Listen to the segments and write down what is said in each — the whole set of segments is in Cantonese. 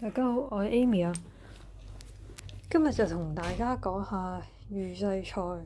大家好，我係 Amy 啊。今日就同大家講下預製菜，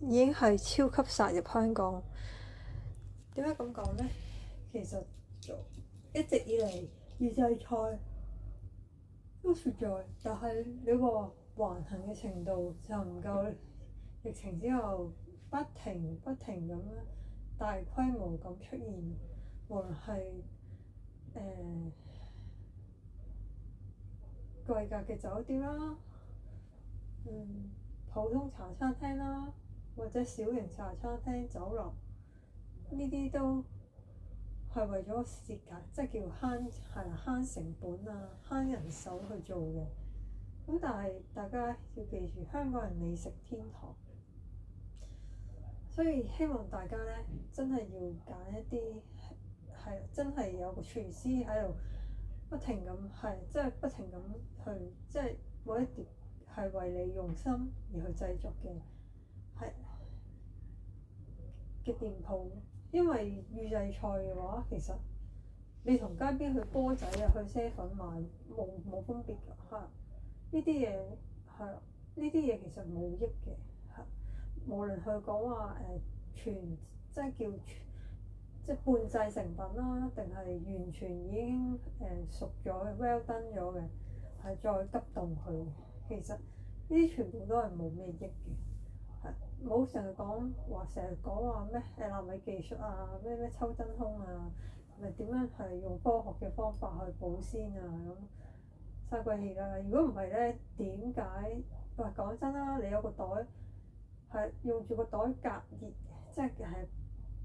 已經係超級殺入香港。點解咁講呢？其實一直以嚟預製菜都存在，但係你話橫行嘅程度就唔夠疫情之後不停咁樣大規模咁出現，無論係貴格嘅酒店啦，普通茶餐廳啦，或者小型茶餐廳、酒樓，呢啲都係為咗節儉，即係叫慳成本啊，慳人手去做嘅。咁但係大家要記住，香港人美食天堂，所以希望大家咧真係要揀一啲係真係有個廚師喺度不停咁即係不停咁去，即係每一碟係為你用心而去製作嘅店鋪。因為預製菜嘅話，其實你同街邊去波仔啊、去啡粉買冇分別㗎，呢啲嘢係呢啲嘢其實冇益嘅，無論佢講話全即係叫全即係半製成品啦，定係完全已經熟咗嘅 well done 咗嘅，係再急凍佢。其實呢啲全部都係冇咩益嘅，冇成日講話咩納米技術啊，咩抽真空啊，咪點樣係用科學嘅方法去保鮮啊咁，嘥鬼氣啦！如果唔係咧，點解？喂，講真啦，你有個袋係用住個袋隔熱，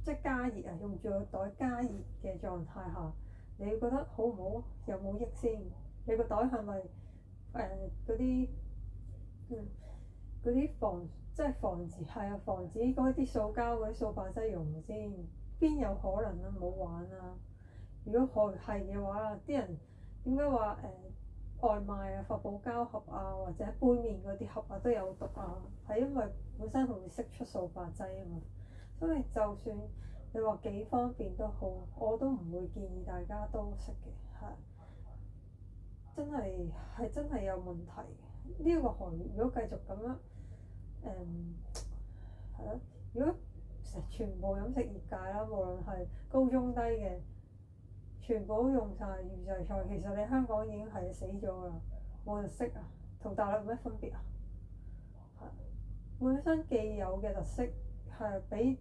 即係加熱啊！用住個袋加熱嘅狀態下，你覺得好唔好？有冇益先？你個袋係咪嗰啲嗰啲即係防止嗰啲塑膠嗰啲塑化劑溶先？邊有可能啊？唔好玩啊！如果係嘅話，啲人點解話外賣啊、發泡膠盒啊，或者杯麵嗰啲盒啊都有毒啊？係因為本身佢會釋出塑化劑啊嘛。所以就算你話幾方便都好，我都唔會建議大家都食嘅，真係有問題。呢一個行業如果繼續咁樣，係咯，如果全部飲食業界啦，無論係高中低嘅，全部都用晒預製菜，其實你香港已經係死咗㗎啦，冇特色啊，同大陸有咩分別啊？本身既有嘅特色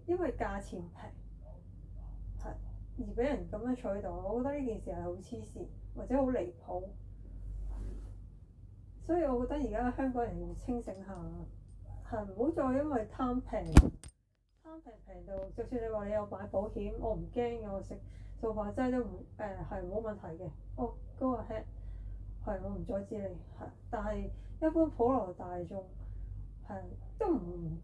因為價錢平，而俾人咁樣取代，我覺得呢件事係好黐線或者好離譜。所以我覺得而家香港人要清醒下，唔好再因為貪平到，就算你話你有買保險，我唔驚嘅，我食塑化劑都係冇問題嘅。go ahead，我唔阻止你但係一般普羅大眾都唔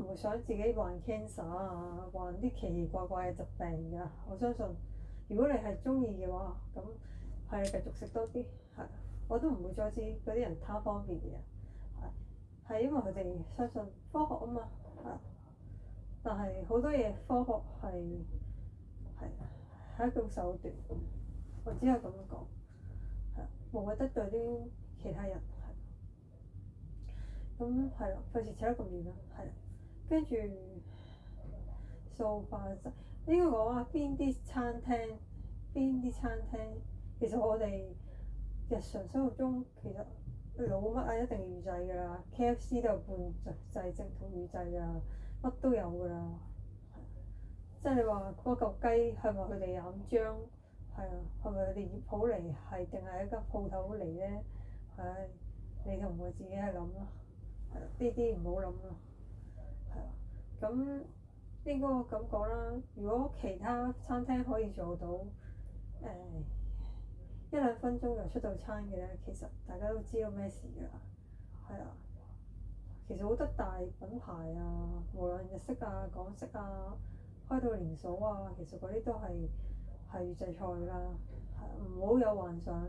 會想自己患 cancer 啊，患啲奇奇怪怪嘅疾病㗎。我相信如果你係中意嘅話，咁你繼續食多啲我都唔會阻止嗰啲人貪方便嘅人，係因為佢哋相信科學啊嘛，但係好多嘢科學係一種手段，我只係咁樣講，無謂得罪啲其他人，咁費事扯得咁遠啦，跟住塑化劑應該講話邊啲餐廳，其實我哋日常生活中其實老乜啊一定預製㗎啦，KFC 都有半製整同預製㗎，乜都有㗎啦。即係你話嗰嚿雞係咪佢哋飲漿？係咪佢哋醃好嚟係定係一間鋪頭嚟咧？你同我自己去諗啦。呢啲唔好諗啦。咁應該咁講啦。如果其他餐廳可以做到一兩分鐘就出到餐嘅咧，其實大家都知道咩事㗎啦。其實好多大品牌啊，無論日式啊、港式啊，開到連鎖啊，其實嗰啲都係預製菜啦。唔好有幻想，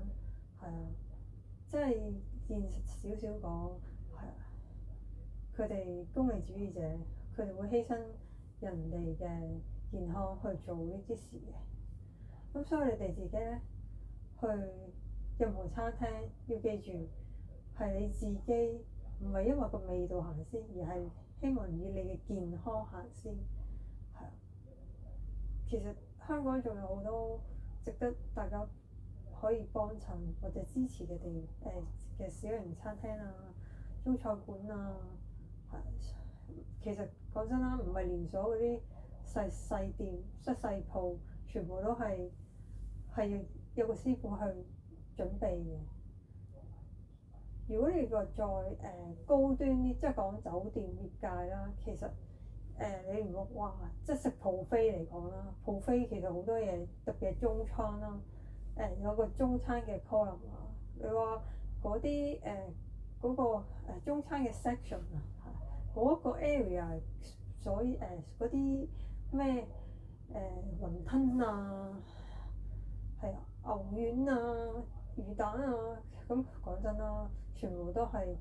即係現實少少講，佢哋功利主義者，佢哋會犧牲人哋嘅健康去做呢啲事嘅。咁所以你哋自己咧去任何餐廳，要記住係你自己，唔係因為個味道行先，而係希望以你嘅健康行先。係啊，其實香港仲有好多值得大家可以幫襯或者支持嘅嘅小型餐廳啊、中菜館啊，係其實講真啦，唔係連鎖嗰啲細店、即係細鋪，全部都係要有個師傅去準備嘅。如果你個再高端啲，即係講酒店業界啦，其實你唔好話即係食 buffet 嚟講啦，buffet其實好多嘢，特別係中餐啦，有個中餐嘅 column 啊，你話嗰啲嗰個中餐嘅 section 啊，嗰一個 area，所以嗰啲咩雲吞啊，係啊牛丸啊、魚蛋啊，咁講真啦，全部都係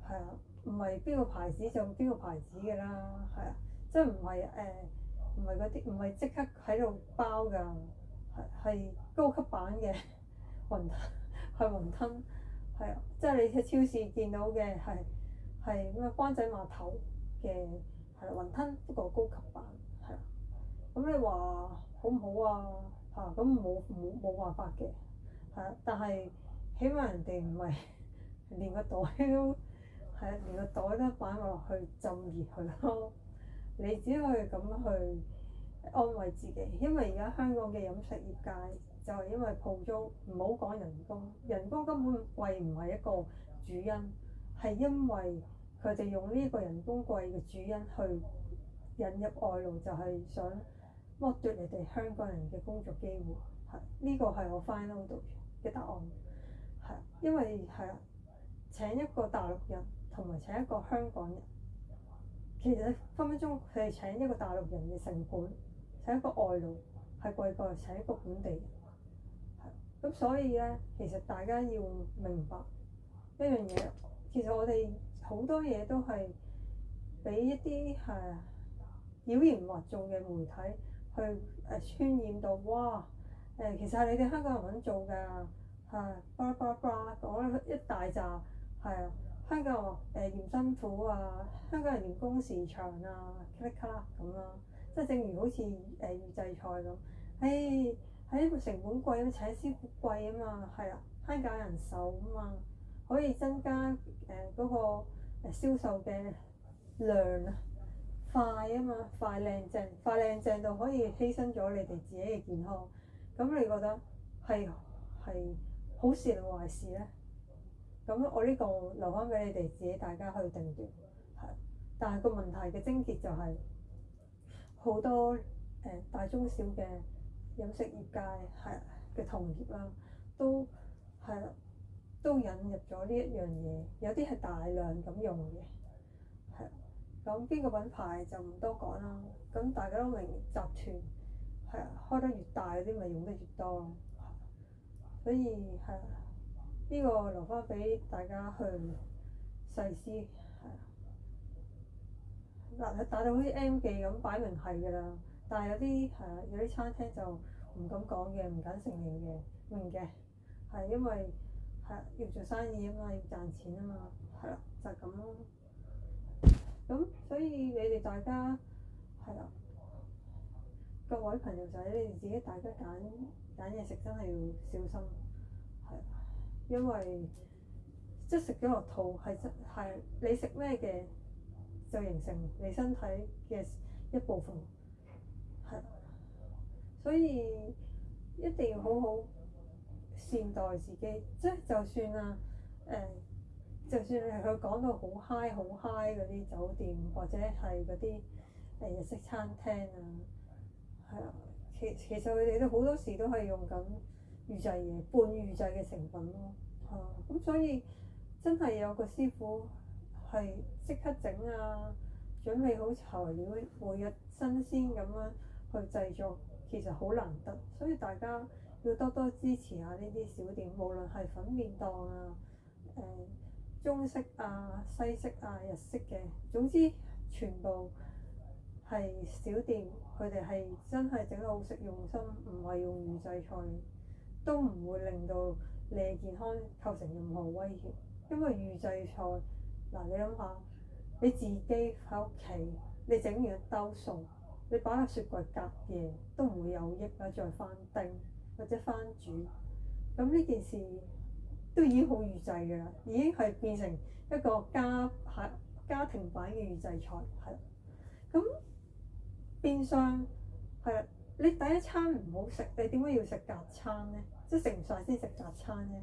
啊，唔係邊個牌子就邊個牌子嘅啦，係啊，即係唔係嗰啲唔係即刻喺度包㗎，係高級版嘅雲吞，係雲吞，係啊，即係你喺超市見到嘅係咩灣仔碼頭嘅係雲吞，不過高級版係啊，咁你話好唔好啊？嚇，咁冇辦法嘅，係啊，但係起碼人哋唔係連個袋都係啊，連個袋都擺埋落去浸熱佢咯。你只可以咁去安慰自己，因為而家香港嘅飲食業界就係因為鋪租，唔好講人工，人工根本貴唔係一個主因，係因為佢哋用呢個人工貴嘅主因去引入外勞，就係想剝奪你哋香港人嘅工作機會。係呢個係我 final 到嘅答案。係因為係啊，請一個大陸人同埋請一個香港人，其實分分鐘佢係請一個大陸人嘅成本，請一個外勞係貴過請一個本地人。係咁，所以咧，其實大家要明白一樣嘢，其實我哋好多嘢都係俾一啲妖言惑眾嘅媒體去渲染到，哇！其實係你哋香港人揾做㗎，係巴拉巴拉巴拉講一大扎，係啊，香港人話嫌辛苦啊，香港人嫌工時長啊，咔啦咔啦咁啦，即係正如好似預製菜咁，喺個成本貴咁請師傅貴啊嘛，係啊，慳減人手啊嘛，可以增加嗰個銷售嘅量啊，快啊嘛，快靚正到可以犧牲咗你哋自己嘅健康，咁你覺得係好事定壞事咧？咁我呢個留翻俾你哋自己大家去定奪，係。但係個問題嘅症結就係、好多大中小嘅飲食業界嘅同業啦，都係啦，都引入咗呢一樣嘢，有啲係大量咁用嘅，係。咁邊個品牌就唔多講啦。咁大家都明集團係啊，開得越大嗰啲咪用得越多咯。所以係啊，呢個留翻俾大家去細思係啊。嗱，打到好似 M 記咁，擺明係㗎啦。但係有啲有啲餐廳就唔敢講嘅，唔敢承認嘅，明嘅係因為要做生意啊嘛，要賺錢啊嘛，係啦，就係咁咯。咁所以你哋大家係啦，各位朋友仔，你哋自己大家揀嘢食真係要小心，係因為即係食咗落肚係你食咩嘅就形成你身體嘅一部分，係，所以一定要好好善待自己，即係就算啊就算係佢講到好 high 好 high 嗰啲酒店或者係嗰啲日式餐廳啊，係啊，其實佢哋都好多時都係用緊預製嘢、半預製嘅成分咯，咁所以真係有個師傅係即刻整啊，準備好材料，每日新鮮咁樣去製作，其實好難得，所以大家要多多支持下呢啲小店，無論係粉麵檔啊、中式啊、西式啊、日式嘅，總之全部係小店，佢哋係真係整得好食，用心，唔係用預製菜，都唔會令到你嘅健康構成任何威脅。因為預製菜嗱，你諗下，你自己喺屋企，你整完一兜餸，你擺喺雪櫃隔夜都唔會有益啦，再翻叮或者翻煮，咁呢件事都已經好預製㗎啦，已經係變成一個家庭版嘅預製菜，係啦。咁變相係啦，你第一餐唔好食，你點解要食隔餐呢？即係食唔晒先食隔餐呢？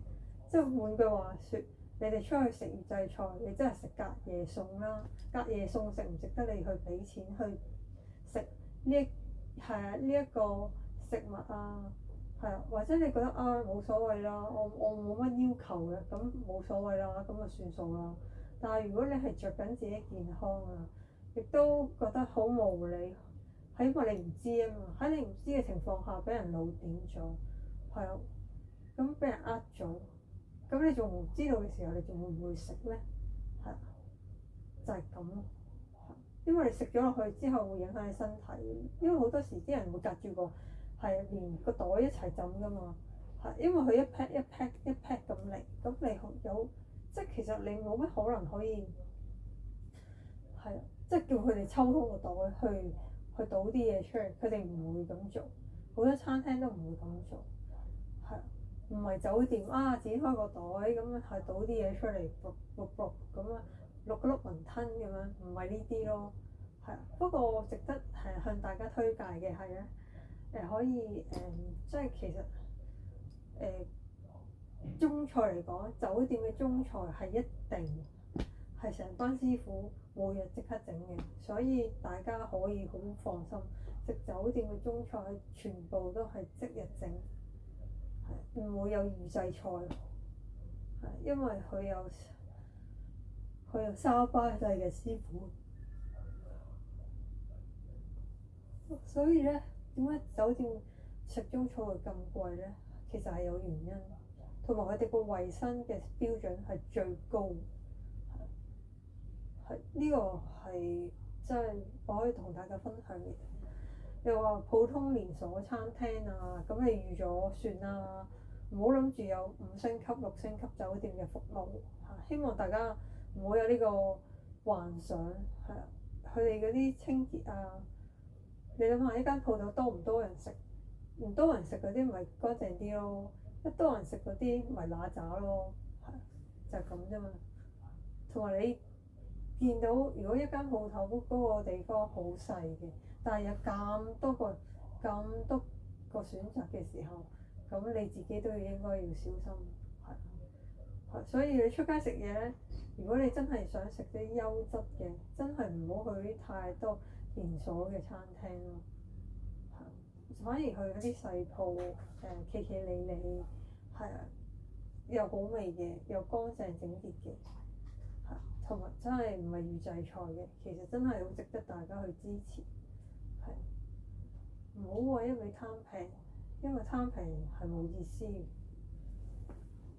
即係換句話説，你哋出去食預製菜，你真係食隔夜餸啦。隔夜餸值唔值得你去俾錢去食呢一個食物啊？係啊，或者你覺得啊冇所謂啦，我冇乜要求嘅，咁冇所謂啦，咁就算數啦。但係如果你係着緊自己健康啊，亦都覺得好無理，係因為你唔知啊嘛，喺你唔知嘅情況下俾人老點咗，係啊，咁俾人呃咗，咁你仲唔知道嘅時候，你仲會唔會食咧？係啊，就係咁咯。因為你食咗落去之後會影響你身體，因為好多時啲人會隔住個係連個袋一齊浸噶嘛，係因為佢一 pack 一 pack 一 pack 咁嚟，咁你有即係其實你冇乜可能可以係即係叫佢哋抽空個袋去倒啲嘢出嚟，佢哋唔會咁做，好多餐廳都唔會咁做，係唔係酒店啊？剪開個袋咁樣係倒啲嘢出嚟，碌咁啊！六個碌雲吞咁樣，唔係呢啲咯，係啊。不過值得係向大家推介嘅係咧，可以即係其實中菜嚟講，酒店嘅中菜係一定係成班師傅每日即刻整嘅，所以大家可以好放心食酒店嘅中菜，全部都係即日整，係唔會有預製菜，係因為佢有沙巴製嘅師傅，所以咧點解酒店食中菜會咁貴咧？其實係有原因，同埋佢哋個衞生嘅標準係最高，係呢個係真係我可以同大家分享嘅。你話普通連鎖餐廳啊，咁你預咗算啦，唔好諗住有5星級、6星級酒店嘅服務嚇，希望大家唔好有呢個幻想，係啊，佢哋嗰啲清潔啊，你諗下，一間鋪頭多唔多人食？唔多人食嗰啲咪乾淨啲咯，一多人食嗰啲咪揦渣咯，係就係咁啫嘛。同埋你見到如果一間鋪頭嗰個地方好細嘅，但係有咁多個選擇嘅時候，咁你自己都應該要小心，係。所以你出街食嘢咧，如果你真係想食啲優質嘅，真係唔好去啲太多連鎖嘅餐廳咯，反而去嗰啲細鋪，企企理理，係啊，又好味嘅，又乾淨整潔嘅，係，同埋真係唔係預製菜嘅，其實真係好值得大家去支持，係，唔好話一味貪平，因為貪平係冇意思嘅，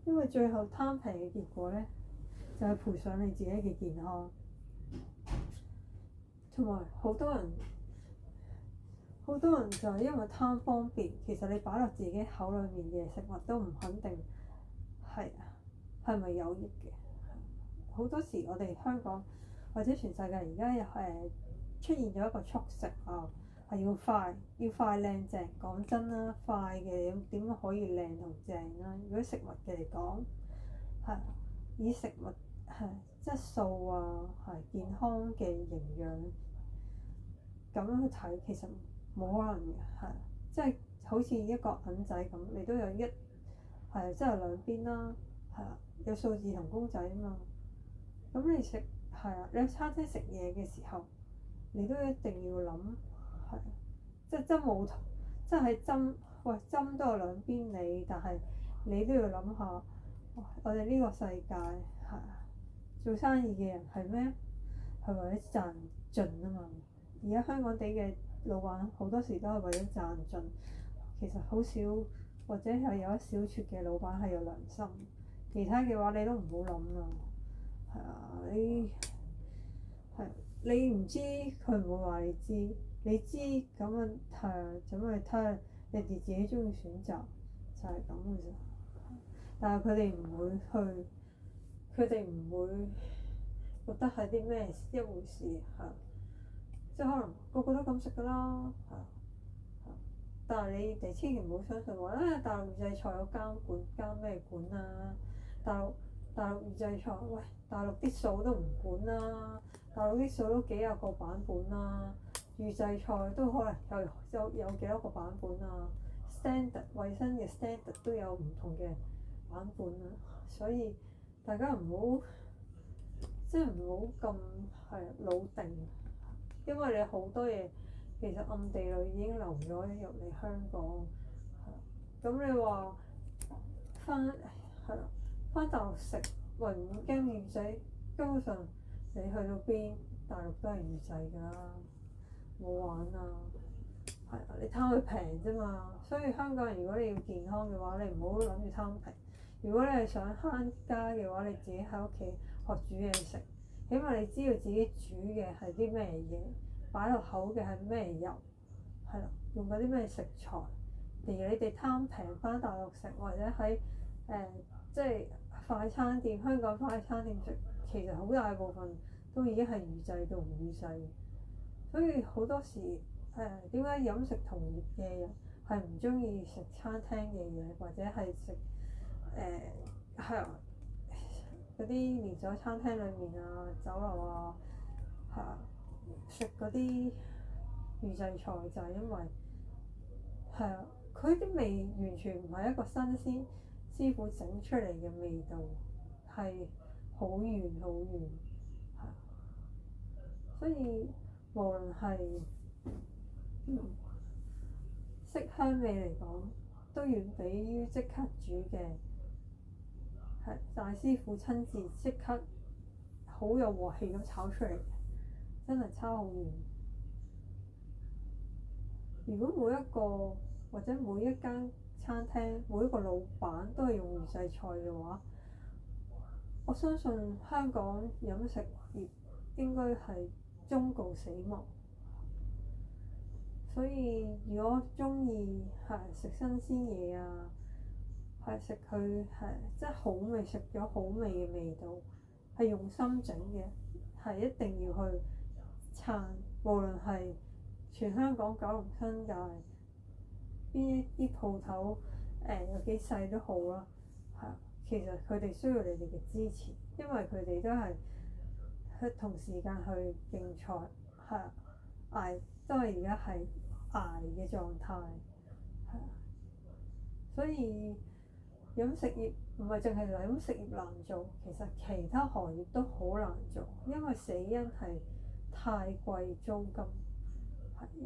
因為最後貪平嘅結果咧，就係賠上你自己嘅健康，同埋好多人就係因為貪方便，其實你擺落自己口裏面嘅食物都唔肯定係咪有益嘅。好多時我哋香港或者全世界而家又出現咗一個速食啊，係要快靚正。講真啦，快嘅點可以靚同正啦？如果食物嘅嚟講，係以食物係質素啊，係健康嘅營養咁樣去睇，其實冇可能嘅，係即係好似一個銀仔咁，你都有即係兩邊啦，係啊，有數字同公仔啊嘛。咁你食係啊，你喺餐廳食嘢嘅時候，你都一定要諗係，即係針冇即係針都有兩邊你，但係你都要諗下，我哋呢個世界係做生意嘅人係咩？係為咗賺盡啊嘛。而家香港地嘅老闆好多時都係為咗賺盡，其實好少或者係有一小撮嘅老闆係有良心，其他嘅話你都唔好諗啦。係啊，你唔知佢唔會話你知，你知咁啊係咁咪睇下你哋自己中意選擇就係咁嘅啫。但係佢哋唔會去，佢哋唔會覺得係啲咩一回事係，即係可能個個都咁食㗎啦係。但係你哋千祈唔好相信話大陸預製菜有監管，監咩管啊？大陸預製菜，喂，大陸啲數都唔管啦，大陸啲數都幾廿個版本啦，預製菜都可能有幾多個版本啊，standard 衞生嘅 standard 都有唔同嘅版本啊，所以大家唔好即係唔好咁係老定，因為你好多嘢。其實暗地裏已經流咗入嚟香港，咁你話翻係啦，翻大陸食維護驚預製，根本上你去到邊大陸都係預製㗎啦，冇玩啊，係啊，你貪佢平啫嘛，所以香港人如果你要健康嘅話，你唔好諗住貪平，如果你係想慳家嘅話，你自己喺屋企學煮嘢食，起碼你知道自己煮嘅係啲咩嘢。擺落口嘅係咩油，係啦，用嗰啲咩食材，而你哋貪平翻大陸食，或者喺即係快餐店，香港快餐店食，其實好大部分都已經係預製到唔預製，所以好多時點解飲食同業嘅人係唔中意食餐廳嘅嘢，或者係食係啊嗰啲連鎖餐廳裏面啊、酒樓啊，係啊。食嗰啲預製菜就係因為係啊，佢啲味完全唔係一個新鮮師傅整出嚟嘅味道，係好遠好遠，係，所以無論係色香味嚟講，都遠比於即刻煮嘅係大師傅親自即刻好有鑊氣咁炒出嚟。真係差好遠。如果每一個或者每一間餐廳每一個老闆都係用預製菜嘅話，我相信香港飲食業應該係終告死亡。所以如果鍾意係食新鮮嘢啊，係食佢係即係好味，食咗好味嘅味道，係用心整嘅，係一定要去撐，無論係全香港九龍新界邊一啲鋪頭有幾細都好啦，係啊，其實佢哋需要你哋嘅支持，因為佢哋都係同時間去競賽，係啊，捱都係而家係捱嘅狀態，係啊，所以飲食業唔係淨係飲食業難做，其實其他行業都好難做，因為死因係太貴租金，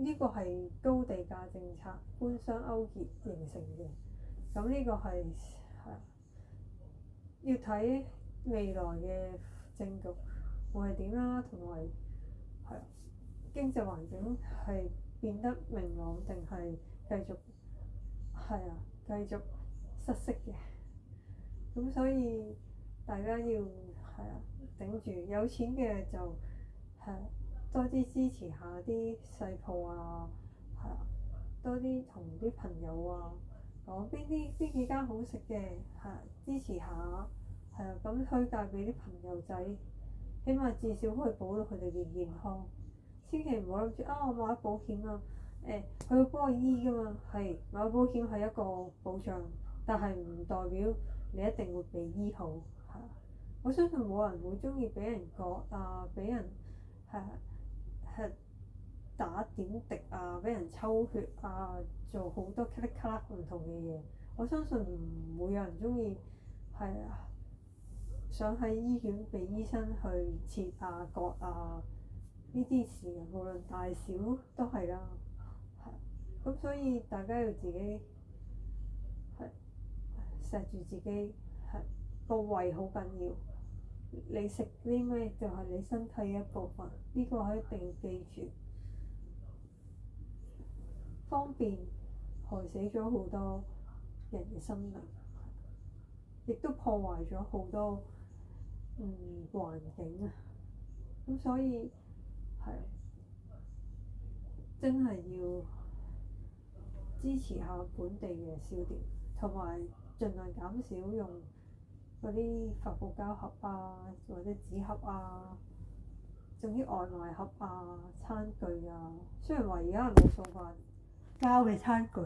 呢個係高地價政策官商勾結形成嘅。咁呢個係要睇未來嘅政局會係點啦，同埋係經濟環境係變得明朗定係繼續繼續失色嘅。咁所以大家要頂住，有錢嘅就多啲支持下啲細鋪啊，多啲同啲朋友啊講邊幾間好食嘅，支持下，咁推介俾啲朋友仔，起碼至少可以保到佢哋嘅健康。千祈唔好諗住我買咗保險啊，佢會幫我醫㗎嘛，係買咗保險係一個保障，但係唔代表你一定會被醫好。我相信冇人會中意俾人割啊，俾人打點滴啊，俾人抽血啊，做好多咔哩咔啦唔同嘅嘢。我相信唔會有人中意想喺醫院俾醫生去切啊、割啊呢啲事，無論大小都係啦。咁所以大家要自己錫住自己，個胃好緊要。你食啲咩就係你身體嘅一部分，呢個係一定要記住。方便害死咗好多人嘅生命，亦都破壞咗好多環境啊！咁所以真係要支持下本地嘅小店，同埋盡量減少用嗰啲發泡膠盒啊，或者紙盒啊，仲啲外賣盒啊、餐具啊。雖然話而家係冇送過膠嘅餐具。